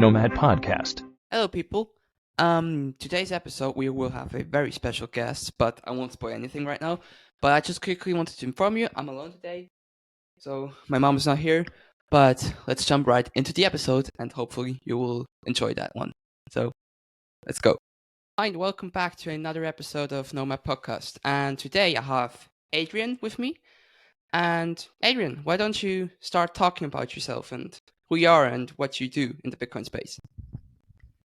Nomad Podcast. Hello, people. Today's episode we will have a very special guest, but I won't spoil anything right now. But I just quickly wanted to inform you I'm alone today, so my mom is not here. But let's jump right into the episode, and hopefully you will enjoy that one. So let's go. Hi, and welcome back to another episode of Nomad Podcast. And today I have Adrian with me. And Adrian, why don't you start talking about yourself and who you are and what you do in the Bitcoin space?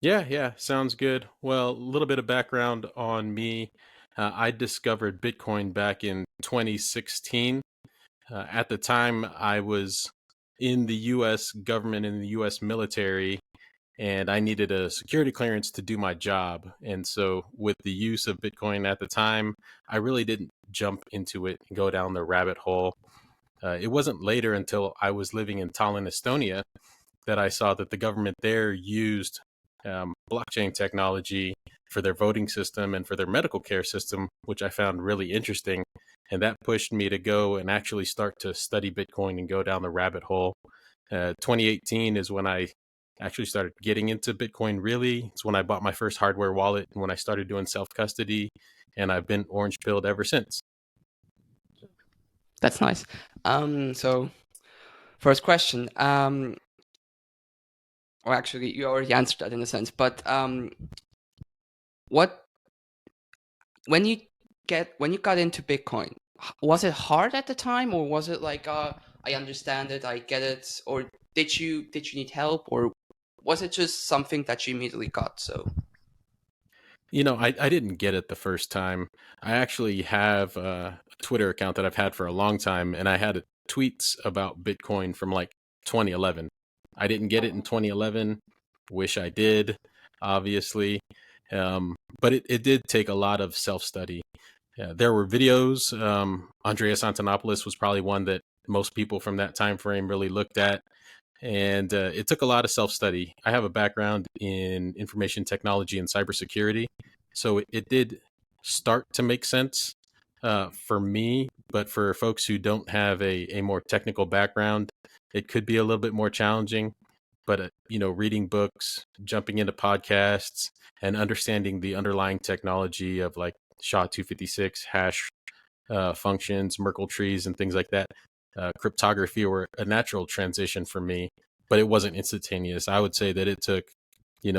Yeah, sounds good. Well, a little bit of background on me. I discovered Bitcoin back in 2016. At the time, I was in the U.S. government, in the U.S. military, and I needed a security clearance to do my job. And so, with the use of Bitcoin at the time, I really didn't jump into it and go down the rabbit hole. It wasn't later until I was living in Tallinn, Estonia, that I saw that the government there used blockchain technology for their voting system and for their medical care system, which I found really interesting. And that pushed me to go and actually start to study Bitcoin and go down the rabbit hole. 2018 is when I actually started getting into Bitcoin really. It's when I bought my first hardware wallet and when I started doing self-custody. And I've been orange pilled ever since. That's nice. So first question. Well, actually, you already answered that in a sense. But what when you got into Bitcoin, was it hard at the time, or was it like, I understand it, I get it, or did you need help, or was it just something that you immediately got? So, I didn't get it the first time. I actually have a Twitter account that I've had for a long time, and I had tweets about Bitcoin from like 2011. I didn't get it in 2011. Wish I did, obviously. But it did take a lot of self-study. There were videos. Andreas Antonopoulos was probably one that most people from that time frame really looked at. And it took a lot of self-study. I have a background in information technology and cybersecurity, so it did start to make sense for me. But for folks who don't have a more technical background, it could be a little bit more challenging. But reading books, jumping into podcasts, and understanding the underlying technology of like SHA-256 hash functions, Merkle trees, and things like that. Cryptography were a natural transition for me, but it wasn't instantaneous. I would say that it took,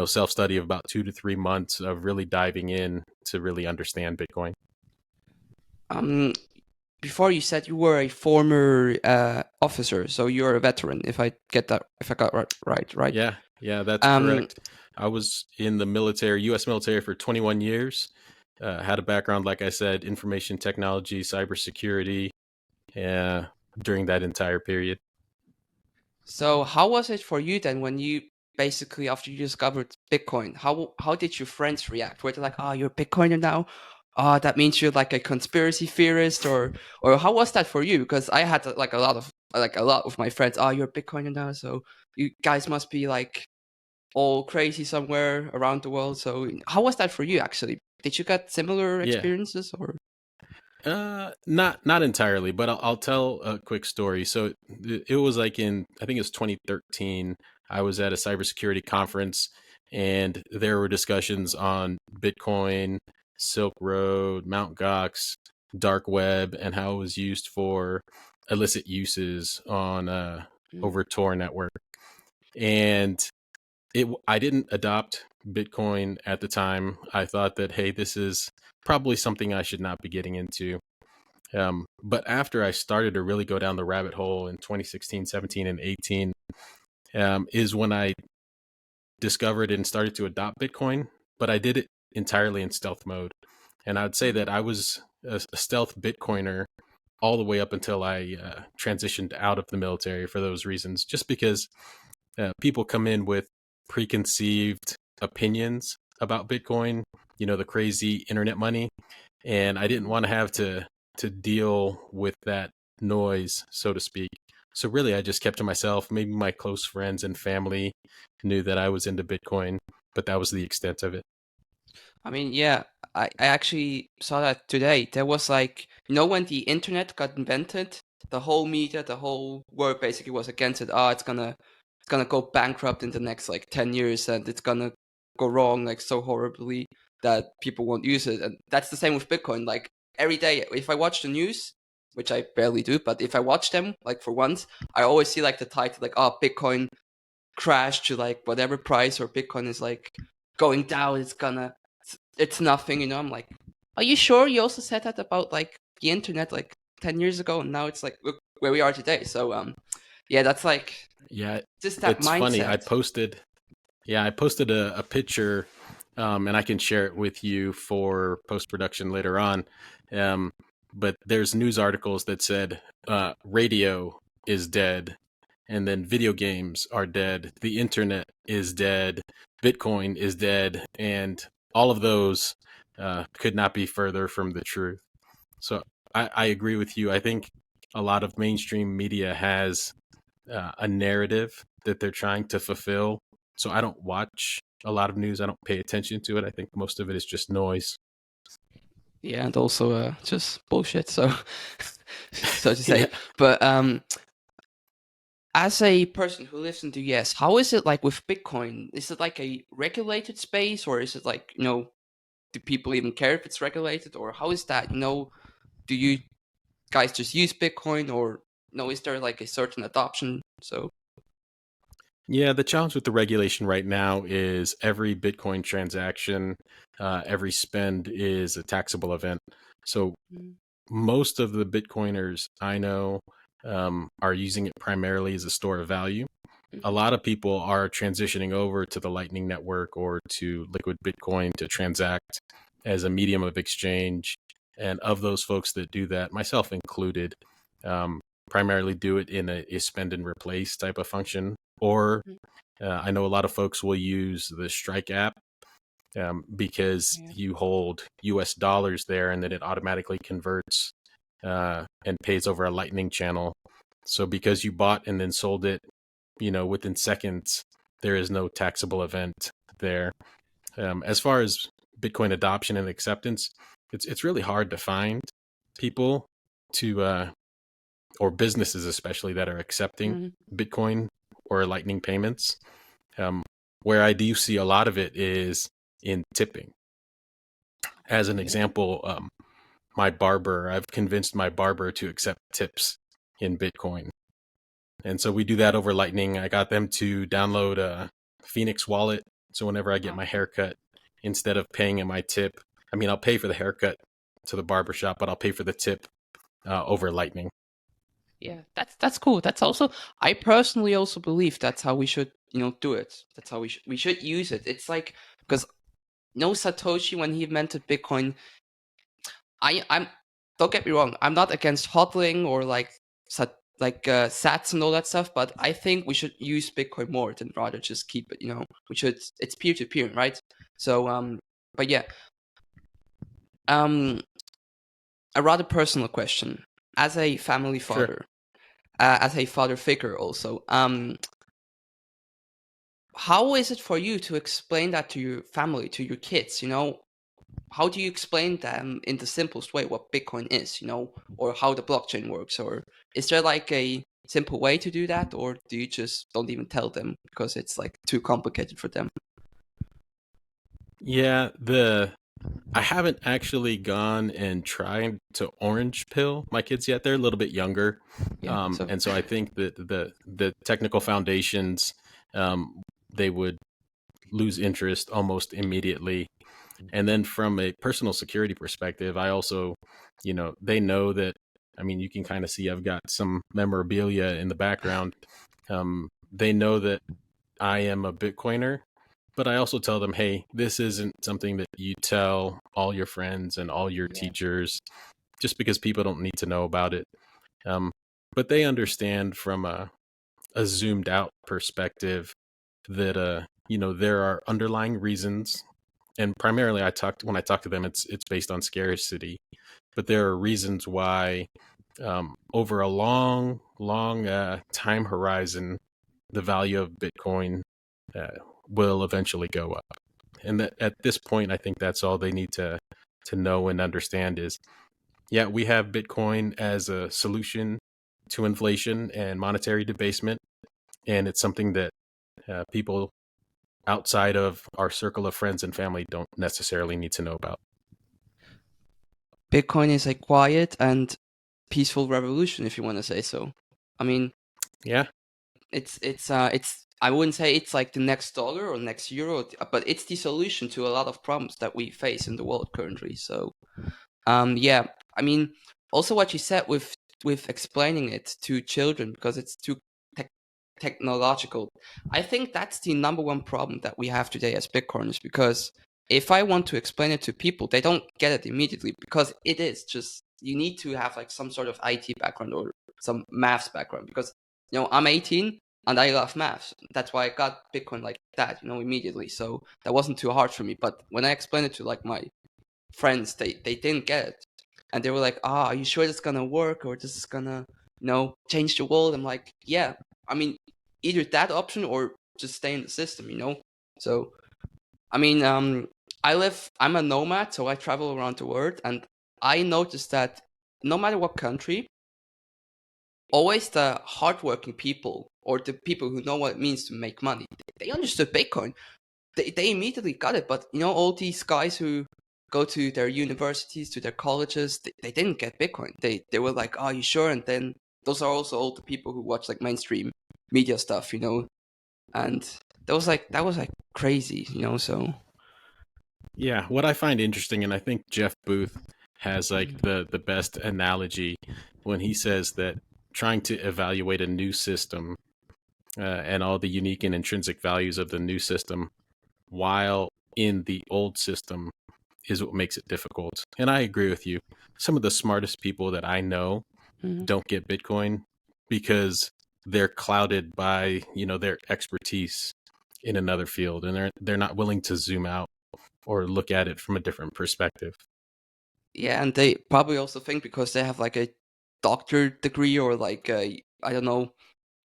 self-study of about 2 to 3 months of really diving in to really understand Bitcoin. Before you said you were a former officer, so you're a veteran. If I got right? Yeah, that's correct. I was in the military, U.S. military, for 21 years. Had a background, like I said, information technology, cybersecurity, during that entire period. So how was it for you then when you basically, after you discovered Bitcoin, how did your friends react? Were they like, "Oh, you're a Bitcoiner now? Oh, that means you're like a conspiracy theorist," or how was that for you? Because I had like a lot of my friends, "Oh, you're a Bitcoiner now, so you guys must be like all crazy somewhere around the world." So how was that for you actually? Did you get similar experiences or? Not entirely, but I'll tell a quick story. So it was like I think it was 2013. I was at a cybersecurity conference, and there were discussions on Bitcoin, Silk Road, Mt. Gox, dark web, and how it was used for illicit uses on over Tor network. And I didn't adopt Bitcoin at the time. I thought that, hey, this is probably something I should not be getting into. But after I started to really go down the rabbit hole in 2016, 17, and 18, is when I discovered and started to adopt Bitcoin. But I did it entirely in stealth mode. And I'd say that I was a stealth Bitcoiner all the way up until I transitioned out of the military for those reasons, just because people come in with preconceived opinions about Bitcoin, the crazy internet money. And I didn't want to have to deal with that noise, so to speak. So really, I just kept to myself. Maybe my close friends and family knew that I was into Bitcoin, but that was the extent of it. I mean, yeah, I actually saw that today. There was like, when the internet got invented, the whole media, the whole world basically was against it. Oh, it's gonna it's gonna go bankrupt in the next like 10 years, and it's gonna go wrong like so horribly that people won't use it. And that's the same with Bitcoin. Like every day, if I watch the news, which I barely do, but if I watch them like for once, I always see like the title like, oh, Bitcoin crashed to like whatever price, or Bitcoin is like going down. It's nothing. I'm like, are you sure? You also said that about like the internet like 10 years ago, and now it's like, look where we are today. So yeah, that's like Yeah, just that it's funny. mindset. I posted a picture, and I can share it with you for post production later on. Um, but there's news articles that said radio is dead, and then video games are dead, the internet is dead, Bitcoin is dead, and all of those could not be further from the truth. So I agree with you. I think a lot of mainstream media has a narrative that they're trying to fulfill. So I don't watch a lot of news. I don't pay attention to it. I think most of it is just noise. Yeah, and also just bullshit. So so to Yeah. say. But as a person who lives in the US, how is it like with Bitcoin? Is it like a regulated space, or is it like, do people even care if it's regulated, or how is that? Do you guys just use Bitcoin, or no? Is there like a certain adoption? So Yeah, the challenge with the regulation right now is every Bitcoin transaction, every spend is a taxable event. So mm, most of the Bitcoiners I know are using it primarily as a store of value. A mhm, lot of people are transitioning over to the Lightning Network or to Liquid Bitcoin to transact as a medium of exchange. And of those folks that do that, myself included, um, primarily do it in a spend and replace type of function. Or mm, I know a lot of folks will use the Strike app because yeah, you hold US dollars there and then it automatically converts and pays over a Lightning channel. So because you bought and then sold it, within seconds, there is no taxable event there. As far as Bitcoin adoption and acceptance, it's really hard to find people to or businesses especially that are accepting mm, Bitcoin or Lightning payments. Um, where I do see a lot of it is in tipping. As an yeah, example, I've convinced my barber to accept tips in Bitcoin. And so we do that over Lightning. I got them to download a Phoenix wallet. So whenever I get my okay, haircut, instead of paying in my tip, I mean, I'll pay for the haircut to the barbershop, but I'll pay for the tip over Lightning. yeah. That's cool. That's also, I personally also believe that's how we should do it. That's how we should use it. It's like, because no Satoshi, when he invented Bitcoin, I'm don't get me wrong, I'm not against hodling or like sats and all that stuff, but I think we should use Bitcoin more than rather just keep it. We should. It's peer to peer, right? So but yeah, um, a rather personal question. As a family Sure. father, as a father figure, also, how is it for you to explain that to your family, to your kids? How do you explain them in the simplest way what Bitcoin is, or how the blockchain works? Or is there like a simple way to do that, or do you just don't even tell them because it's like too complicated for them? Yeah, I haven't actually gone and tried to orange pill my kids yet. They're a little bit younger, Yeah. So and so I think that the technical foundations they would lose interest almost immediately. And then from a personal security perspective, I also, they know that. I mean, you can kind of see I've got some memorabilia in the background. They know that I am a Bitcoiner, but I also tell them, hey, this isn't something that you tell all your friends and all your yeah, teachers just because people don't need to know about it. Um, but they understand from a zoomed out perspective that, there are underlying reasons. And primarily when I talk to them, it's based on scarcity, but there are reasons why over a long time horizon, the value of Bitcoin uh, will eventually go up. And that at this point, I think that's all they need to know and understand is, yeah, we have Bitcoin as a solution to inflation and monetary debasement, and it's something that people outside of our circle of friends and family don't necessarily need to know about. Bitcoin is a quiet and peaceful revolution, if you want to say so. I mean, Yeah, it's I wouldn't say it's like the next dollar or next euro, but it's the solution to a lot of problems that we face in the world currently. So yeah, I mean, also what you said with explaining it to children because it's too tech technological. I think that's the number one problem that we have today as Bitcoiners because if I want to explain it to people, they don't get it immediately because it is just you need to have like some sort of IT background or some maths background because I'm 18 and I love maths. That's why I got Bitcoin like that, immediately. So that wasn't too hard for me. But when I explained it to like my friends, they didn't get it, and they were like, "Ah, are you sure this is gonna work or this is gonna, change the world?" I'm like, "Yeah, I mean, either that option or just stay in the system." So, I mean, I'm a nomad, so I travel around the world, and I noticed that no matter what country, always the hardworking people or the people who know what it means to make money, they understood Bitcoin. They immediately got it. But all these guys who go to their universities, to their colleges, they didn't get Bitcoin. They were like, "Oh, you sure?" And then those are also all the people who watch like mainstream media stuff. And that was like crazy. So yeah. What I find interesting, and I think Jeff Booth has like Mhm. the best analogy when he says that trying to evaluate a new system and all the unique and intrinsic values of the new system while in the old system is what makes it difficult. And I agree with you. Some of the smartest people that I know Mhm. don't get Bitcoin because they're clouded by, their expertise in another field, and they're not willing to zoom out or look at it from a different perspective. Yeah, and they probably also think because they have like a doctor degree or like a, I don't know,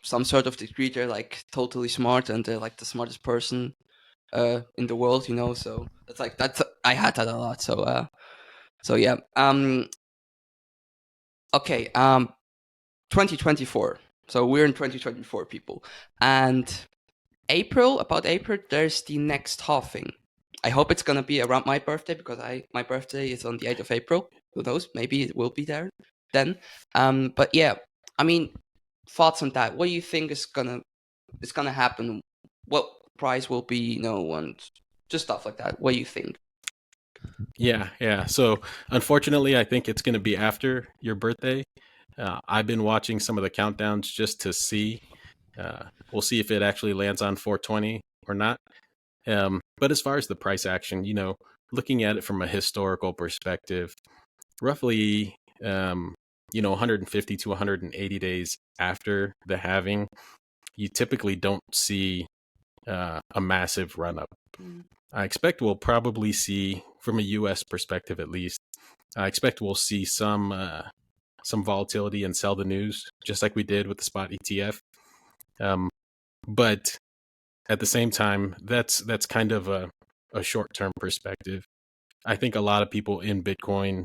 some sort of degree, they're like totally smart and they're like the smartest person in the world. So that's I had that a lot. So yeah. Okay. 2024. So we're in 2024, people, and about April, there's the next halving. I hope it's gonna be around my birthday because my birthday is on the 8th of April. Who knows? Maybe it will be there then. But yeah, I mean, thoughts on that? What do you think is gonna happen? What price will be? And just stuff like that. What do you think? Yeah, yeah. So unfortunately, I think it's going to be after your birthday. I've been watching some of the countdowns just to see. We'll see if it actually lands on 420 or not. But as far as the price action, looking at it from a historical perspective, roughly, 150 to 180 days after the halving, you typically don't see a massive run up. Mm. I expect we'll probably see, from a U.S. perspective at least, I expect we'll see some volatility and sell the news, just like we did with the spot ETF. But at the same time, that's kind of a short term perspective. I think a lot of people in Bitcoin,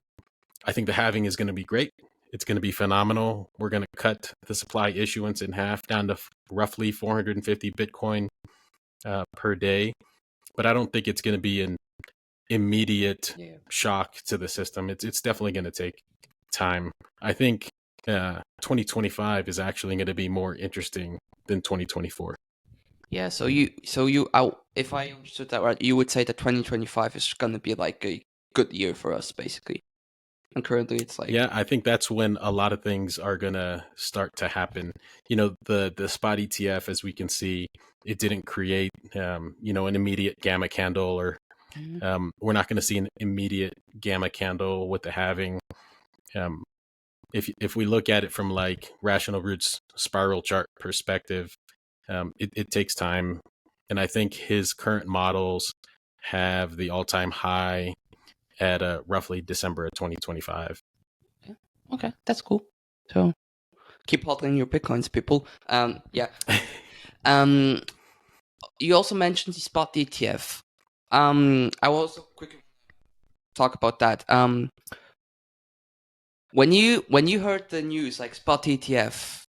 I think the halving is going to be great. It's going to be phenomenal. We're going to cut the supply issuance in half down to roughly 450 Bitcoin per day. But I don't think it's going to be an immediate Yeah. shock to the system. It's definitely going to take time. I think 2025 is actually going to be more interesting than 2024. Yeah, if I understood that right, you would say that 2025 is gonna be like a good year for us, basically. And currently, it's like, Yeah, I think that's when a lot of things are gonna start to happen. The spot ETF, as we can see, it didn't create an immediate gamma candle, or Mhm. we're not going to see an immediate gamma candle with the halving. Um, if we look at it from like Rational Roots spiral chart perspective, it takes time, and I think his current models have the all time high at roughly December of 2025. Yeah. Okay, that's cool. So keep hodling your bitcoins, people. Yeah. Um, you also mentioned the spot ETF. I will also quickly talk about that. When you heard the news like spot ETF,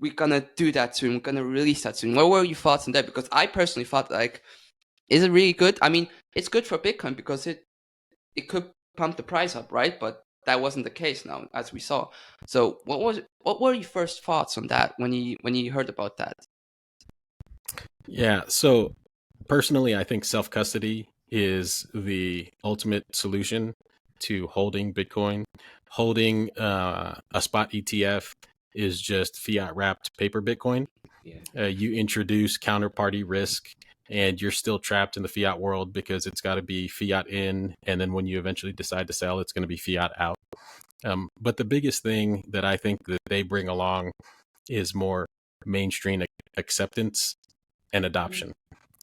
we're gonna do that soon. We're gonna release that soon. What were your thoughts on that? Because I personally thought like, is it really good? I mean, it's good for Bitcoin because it could pump the price up, right? But that wasn't the case now, as we saw. So what were your first thoughts on that when you heard about that? Yeah. So personally, I think self custody is the ultimate solution to holding Bitcoin. Holding a spot ETF is just fiat wrapped paper Bitcoin. Yeah. You introduce counterparty risk, and you're still trapped in the fiat world because it's got to be fiat in, and then when you eventually decide to sell, it's going to be fiat out. But the biggest thing that I think that they bring along is more mainstream acceptance and adoption.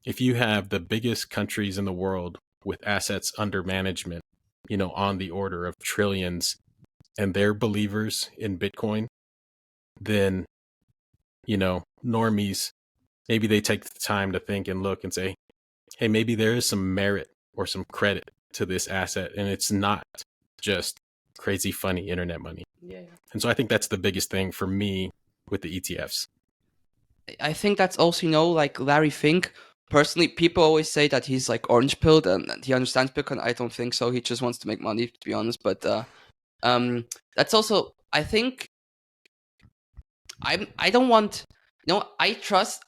If you have the biggest countries in the world with assets under management, on the order of trillions, and they're believers in Bitcoin, then, normies, maybe they take the time to think and look and say, hey, maybe there is some merit or some credit to this asset, and it's not just crazy funny internet money. Yeah. And so I think that's the biggest thing for me with the ETFs. I think that's also, like Larry Fink. Personally, people always say that he's like orange pilled and he understands Bitcoin. I don't think so. He just wants to make money, to be honest. But that's also, I think, I don't want, I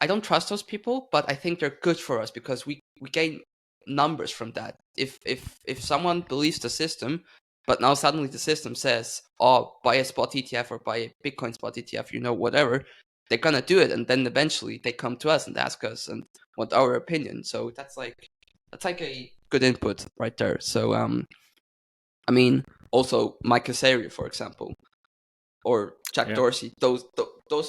don't trust those people, but I think they're good for us because we gain numbers from that. If someone believes the system, but now suddenly the system says, oh, buy a spot ETF or buy a Bitcoin spot ETF, whatever, they're gonna do it, and then eventually they come to us and ask us and want our opinion. So that's like a good input right there. So I mean, also Mike Casario, for example, or Jack Yeah. Dorsey, those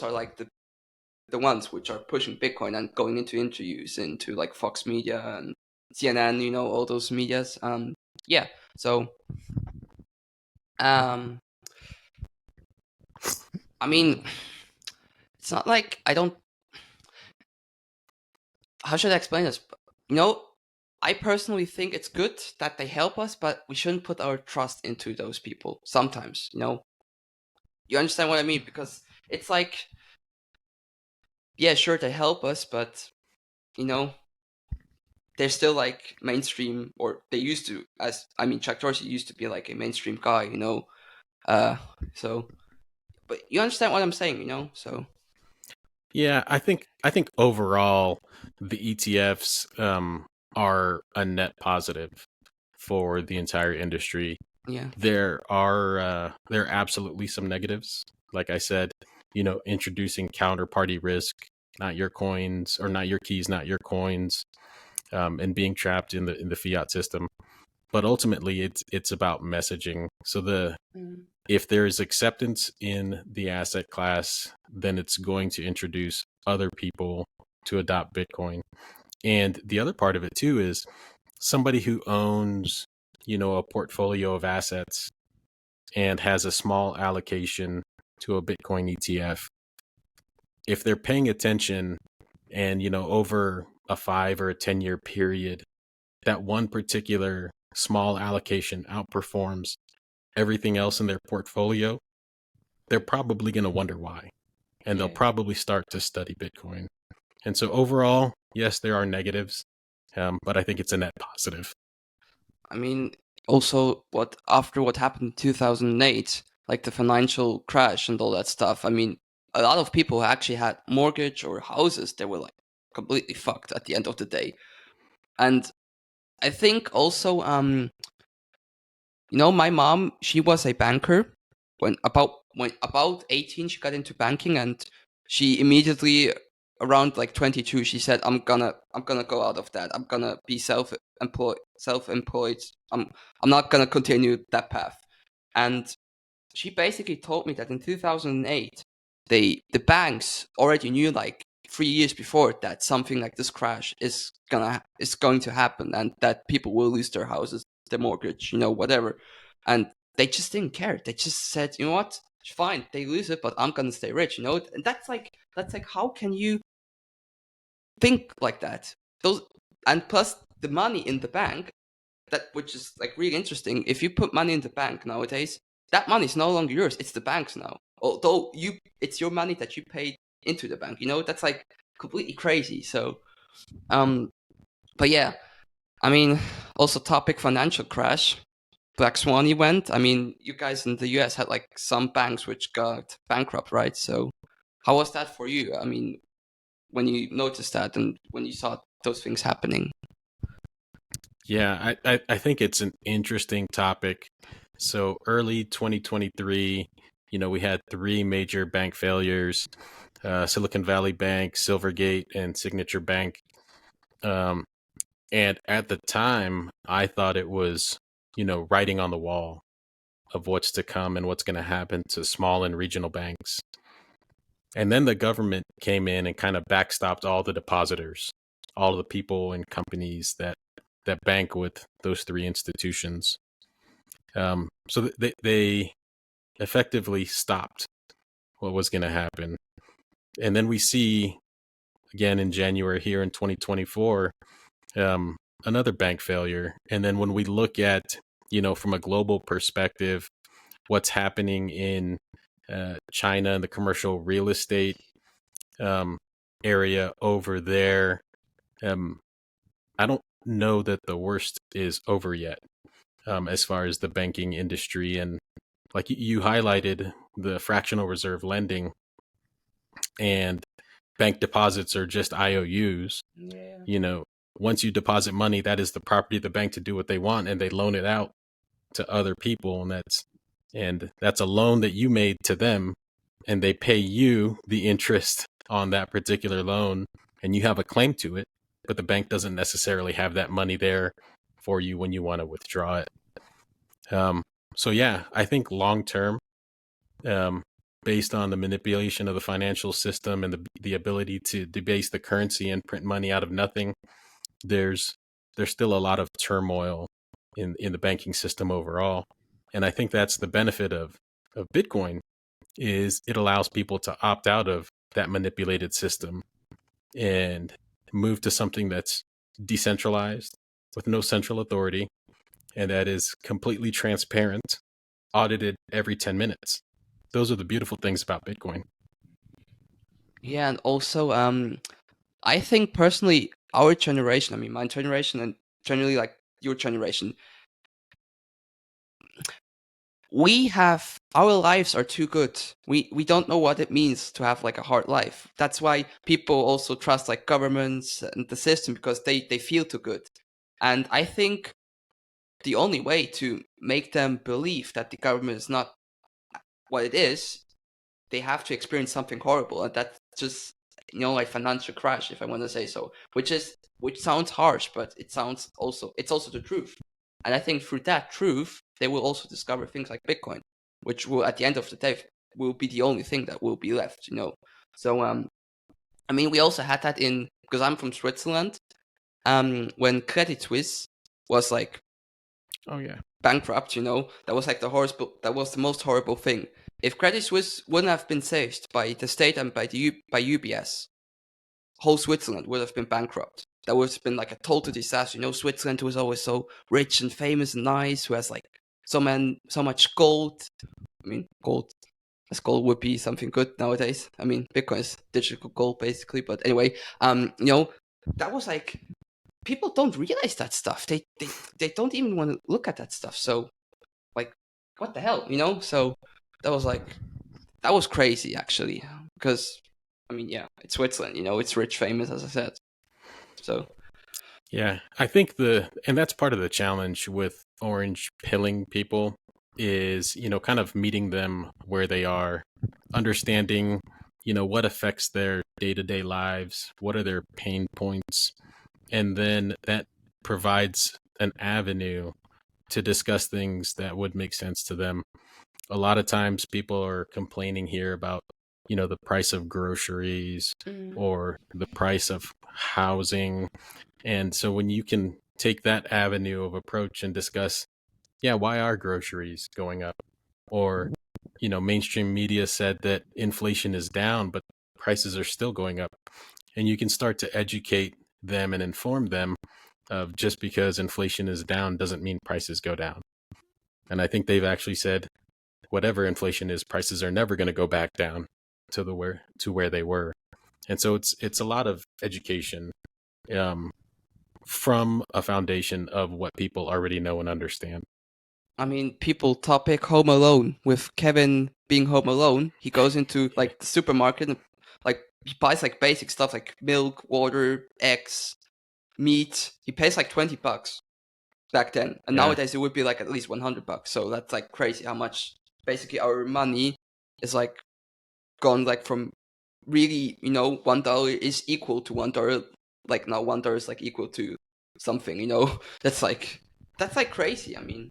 are like the ones which are pushing Bitcoin and going into interviews into like Fox Media and CNN, all those medias. Yeah. So I mean, it's not like I don't. How should I explain this? I personally think it's good that they help us, but we shouldn't put our trust into those people. Sometimes, you understand what I mean? Because it's like, yeah, sure, they help us, but you know, they're still like mainstream, or they used to. As I mean, Chuck Dorsey used to be like a mainstream guy, Uh, so, but you understand what I'm saying, So Yeah, I think overall the ETFs are a net positive for the entire industry. yeah, There are absolutely some negatives. Like I said, introducing counterparty risk, not your coins or not your keys, not your coins, and being trapped in the fiat system. But ultimately, it's about messaging. So if there is acceptance in the asset class, then it's going to introduce other people to adopt Bitcoin. And the other part of it too is somebody who owns, a portfolio of assets and has a small allocation to a Bitcoin ETF. If they're paying attention and, over a 5 or 10 year period, that one particular small allocation outperforms everything else in their portfolio, they're probably going to wonder why. And they'll yeah. probably start to study Bitcoin. And so overall, yes, there are negatives, but I think it's a net positive. I mean, also what happened in 2008, like the financial crash and all that stuff. I mean, a lot of people actually had mortgage or houses that were like completely fucked at the end of the day. And I think also, my mom, she was a banker. When about 18, she got into banking, and she immediately, around like 22, she said, I'm gonna go out of that. I'm gonna be self-employed. I'm not gonna continue that path. And she basically told me that in 2008, the banks already knew like 3 years before that something like this crash is going to happen, and that people will lose their houses, their mortgage, whatever. And they just didn't care. They just said, you know what, fine, they lose it, but I'm gonna stay rich. And that's like how can you think like that? Those And plus the money in the bank, that which is like really interesting. If you put money in the bank nowadays, that money is no longer yours. It's the bank's now. Although it's your money that you paid into the bank. That's like completely crazy. So, um, but yeah, I mean, also topic financial crash. Black Swan event. I mean, you guys in the US had like some banks which got bankrupt, right? So, how was that for you? I mean, when you noticed that and when you saw those things happening. Yeah, I think it's an interesting topic. So early 2023, we had three major bank failures: Silicon Valley Bank, Silvergate, and Signature Bank. Um, and at the time, I thought it was, writing on the wall of what's to come and what's going to happen to small and regional banks. And then the government came in and kind of backstopped all the depositors, all the people and companies that bank with those three institutions. So they effectively stopped what was going to happen. And then we see again in January here in 2024, another bank failure. And then when we look at, from a global perspective, what's happening in China and the commercial real estate um, area over there, um, I don't know that the worst is over yet, as far as the banking industry. And like you highlighted, the fractional reserve lending and bank deposits are just IOUs. Yeah. You know, once you deposit money, that is the property of the bank to do what they want, and they loan it out to other people, and that's a loan that you made to them, and they pay you the interest on that particular loan, and you have a claim to it, but the bank doesn't necessarily have that money there for you when you want to withdraw it. Um, so yeah, I think long term, um, based on the manipulation of the financial system and the ability to debase the currency and print money out of nothing, there's there's still a lot of turmoil in the banking system overall. And I think that's the benefit of Bitcoin, is it allows people to opt out of that manipulated system and move to something that's decentralized with no central authority and that is completely transparent, audited every 10 minutes. Those are the beautiful things about Bitcoin. Yeah, and also, I think personally, our generation, I mean, my generation, and generally like your generation, we have our lives are too good. We don't know what it means to have like a hard life. That's why people also trust like governments and the system because they feel too good. And I think the only way to make them believe that the government is not what it is, they have to experience something horrible, and that's just like financial crash, if I want to say so. Which sounds harsh, but it's also the truth. And I think through that truth, they will also discover things like Bitcoin, which will at the end of the day will be the only thing that will be left. So I mean, we also had that in because I'm from Switzerland. When Credit Suisse was like Oh yeah. bankrupt, that was like that was the most horrible thing. If Credit Suisse wouldn't have been saved by the state and by UBS, whole Switzerland would have been bankrupt. That would have been like a total disaster. Switzerland was always so rich and famous and nice, who has like so much gold. I mean, gold. As gold would be something good nowadays. I mean, Bitcoin is digital gold basically. But anyway, that was like people don't realize that stuff. They don't even want to look at that stuff. So like, what the hell? So that was like that was crazy actually, because I mean, yeah, it's Switzerland. It's rich, famous, as I said. So Yeah, I think and that's part of the challenge with orange pilling people is, kind of meeting them where they are, understanding, what affects their day-to-day lives, what are their pain points, and then that provides an avenue to discuss things that would make sense to them. A lot of times people are complaining here about, the price of groceries mm. or the price of housing. And so when you can take that avenue of approach and discuss, yeah, why are groceries going up? Or, mainstream media said that inflation is down, but prices are still going up. And you can start to educate them and inform them of just because inflation is down doesn't mean prices go down. And I think they've actually said, whatever inflation is, prices are never going to go back down. to where they were. And so it's a lot of education, um, from a foundation of what people already know and understand. I mean, people topic Home Alone with Kevin being home alone. He goes into like the supermarket and like he buys like basic stuff like milk, water, eggs, meat. He pays like $20 back then, and Yeah, nowadays it would be like at least $100. So that's like crazy how much basically our money is like gone like from really $1 is equal to $1. Like now $1 is like equal to something. That's like crazy. I mean,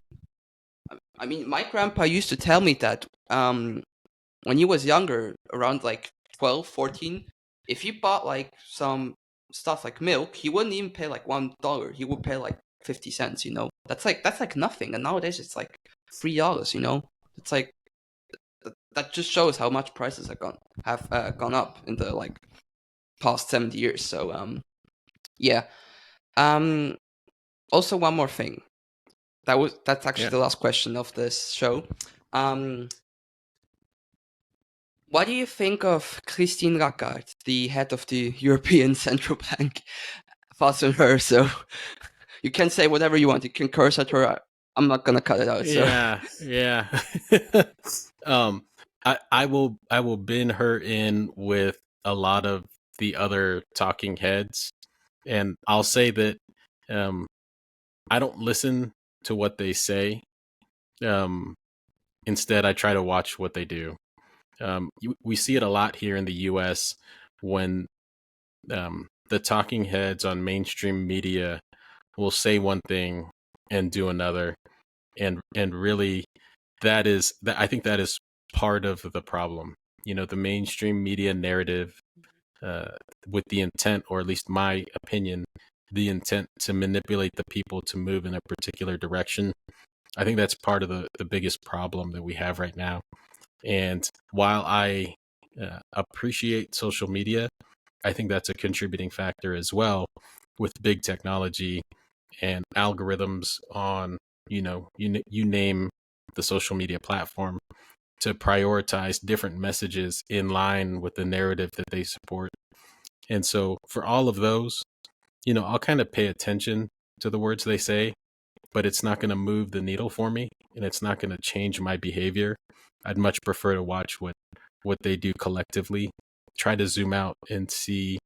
my grandpa used to tell me that when he was younger, around like 12, 14, if you bought like some stuff like milk, he wouldn't even pay like $1. He would pay like 50 cents. That's like nothing. And nowadays it's like $3. It's like that just shows how much prices have gone up in the like past 70 years. So yeah. Um Also one more thing. That's actually yeah, the last question of this show. Um What do you think of Christine Lagarde, the head of the European Central Bank? Thoughts on her? So you can say whatever you want. You can curse at her. I'm not gonna cut it out. So yeah. um, I will bin her in with a lot of the other talking heads, and I'll say that um, I don't listen to what they say. Um, Instead, I try to watch what they do. We see it a lot here in the U.S. when the talking heads on mainstream media will say one thing and do another, and really that I think that is part of the problem. The mainstream media narrative, uh, with the intent, or at least my opinion, the intent to manipulate the people to move in a particular direction. I think that's part of the biggest problem that we have right now. And while I appreciate social media, I think that's a contributing factor as well, with big technology and algorithms on, you name the social media platform, to prioritize different messages in line with the narrative that they support. And so for all of those, I'll kind of pay attention to the words they say, but it's not going to move the needle for me, and it's not going to change my behavior. I'd much prefer to watch what they do collectively, try to zoom out and see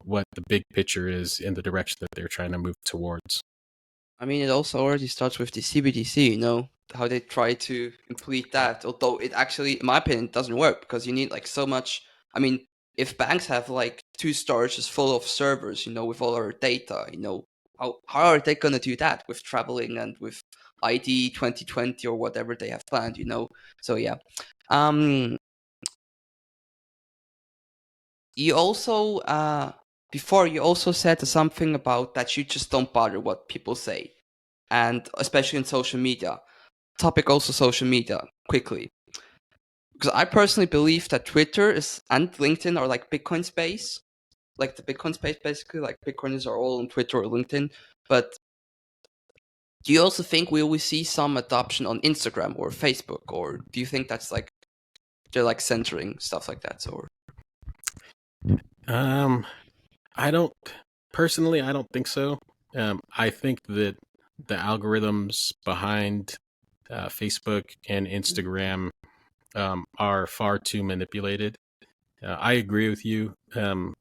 what the big picture is in the direction that they're trying to move towards. I mean, it also already starts with the CBDC. How they try to complete that. Although it actually, in my opinion, doesn't work because you need like so much. I mean, if banks have like two storages full of servers, with all our data, how are they gonna do that with traveling and with ID 2020 or whatever they have planned? So yeah. Um, you also before you also said something about that you just don't bother what people say, and especially in social media. Topic also social media quickly, because I personally believe that Twitter is and LinkedIn are like Bitcoin space, like the Bitcoin space basically. Like Bitcoiners are all on Twitter or LinkedIn, but do you also think we will see some adoption on Instagram or Facebook, or do you think that's like they're like censoring stuff like that? Or Um, I don't personally. I don't think so. I think that the algorithms behind Facebook and Instagram are far too manipulated. I agree with you,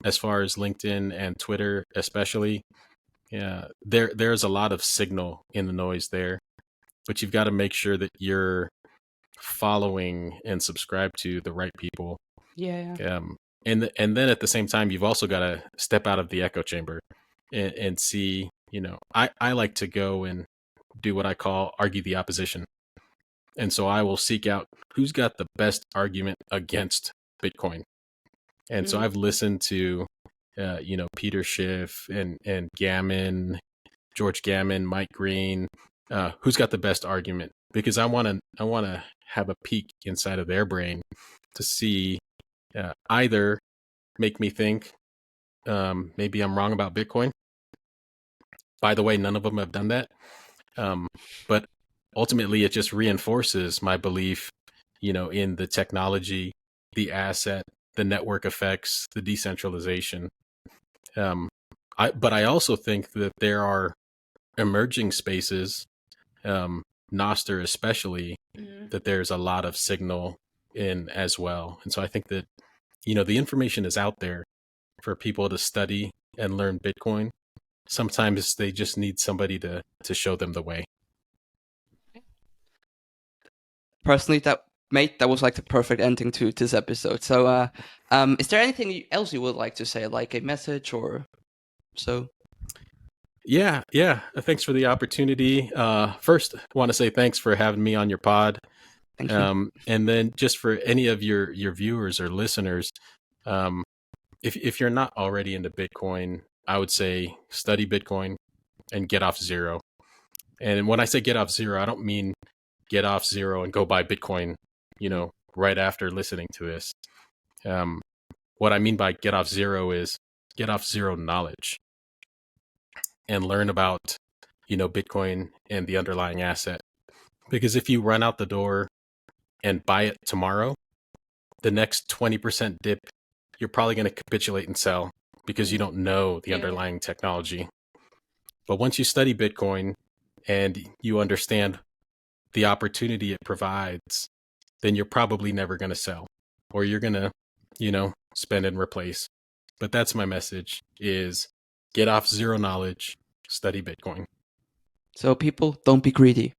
as far as LinkedIn and Twitter, especially. Yeah, there's a lot of signal in the noise there, but you've got to make sure that you're following and subscribe to the right people. yeah, And then at the same time, you've also got to step out of the echo chamber and see. I like to go and do what I call argue the opposition, and so I will seek out who's got the best argument against Bitcoin. And so yeah. I've listened to, Peter Schiff and Gammon, George Gammon, Mike Green, who's got the best argument, because I want to have a peek inside of their brain to see, either make me think, maybe I'm wrong about Bitcoin. By the way, none of them have done that. Um, but ultimately, it just reinforces my belief, in the technology the asset, the network effects, the decentralization. But I also think that there are emerging spaces, Noster especially, that there's a lot of signal in as well. And so I think that, the information is out there for people to study and learn Bitcoin. Sometimes they just need somebody to show them the way. Personally, that was like the perfect ending to this episode. So, is there anything else you would like to say, like a message or so? Yeah. Thanks for the opportunity. First, I want to say thanks for having me on your pod. Thank you. And then just for any of your viewers or listeners, if you're not already into Bitcoin, I would say study Bitcoin and get off zero. And when I say get off zero, I don't mean get off zero and go buy Bitcoin, right after listening to this. What I mean by get off zero is get off zero knowledge and learn about, Bitcoin and the underlying asset. Because if you run out the door and buy it tomorrow, the next 20% dip, you're probably going to capitulate and sell because you don't know the underlying technology. But once you study Bitcoin and you understand the opportunity it provides, then you're probably never going to sell, or you're going to, spend and replace. But that's my message: is get off zero knowledge, study Bitcoin. So people, don't be greedy.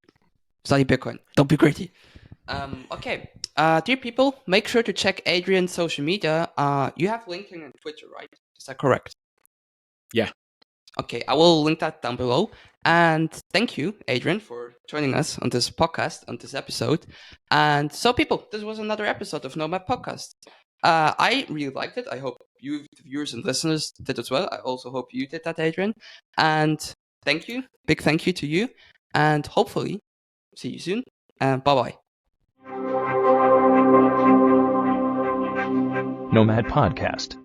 Study Bitcoin. Don't be greedy. Okay. Dear people, make sure to check Adrian's social media. You have LinkedIn and Twitter, right? Is that correct? Yeah. Okay, I will link that down below. And thank you, Adrian, for joining us on this podcast, on this episode. And so, people, this was another episode of Nomad Podcast. I really liked it. I hope you, the viewers and listeners, did as well. I also hope you did that, Adrian. And thank you. Big thank you to you. And hopefully, see you soon. And bye-bye. Nomad Podcast.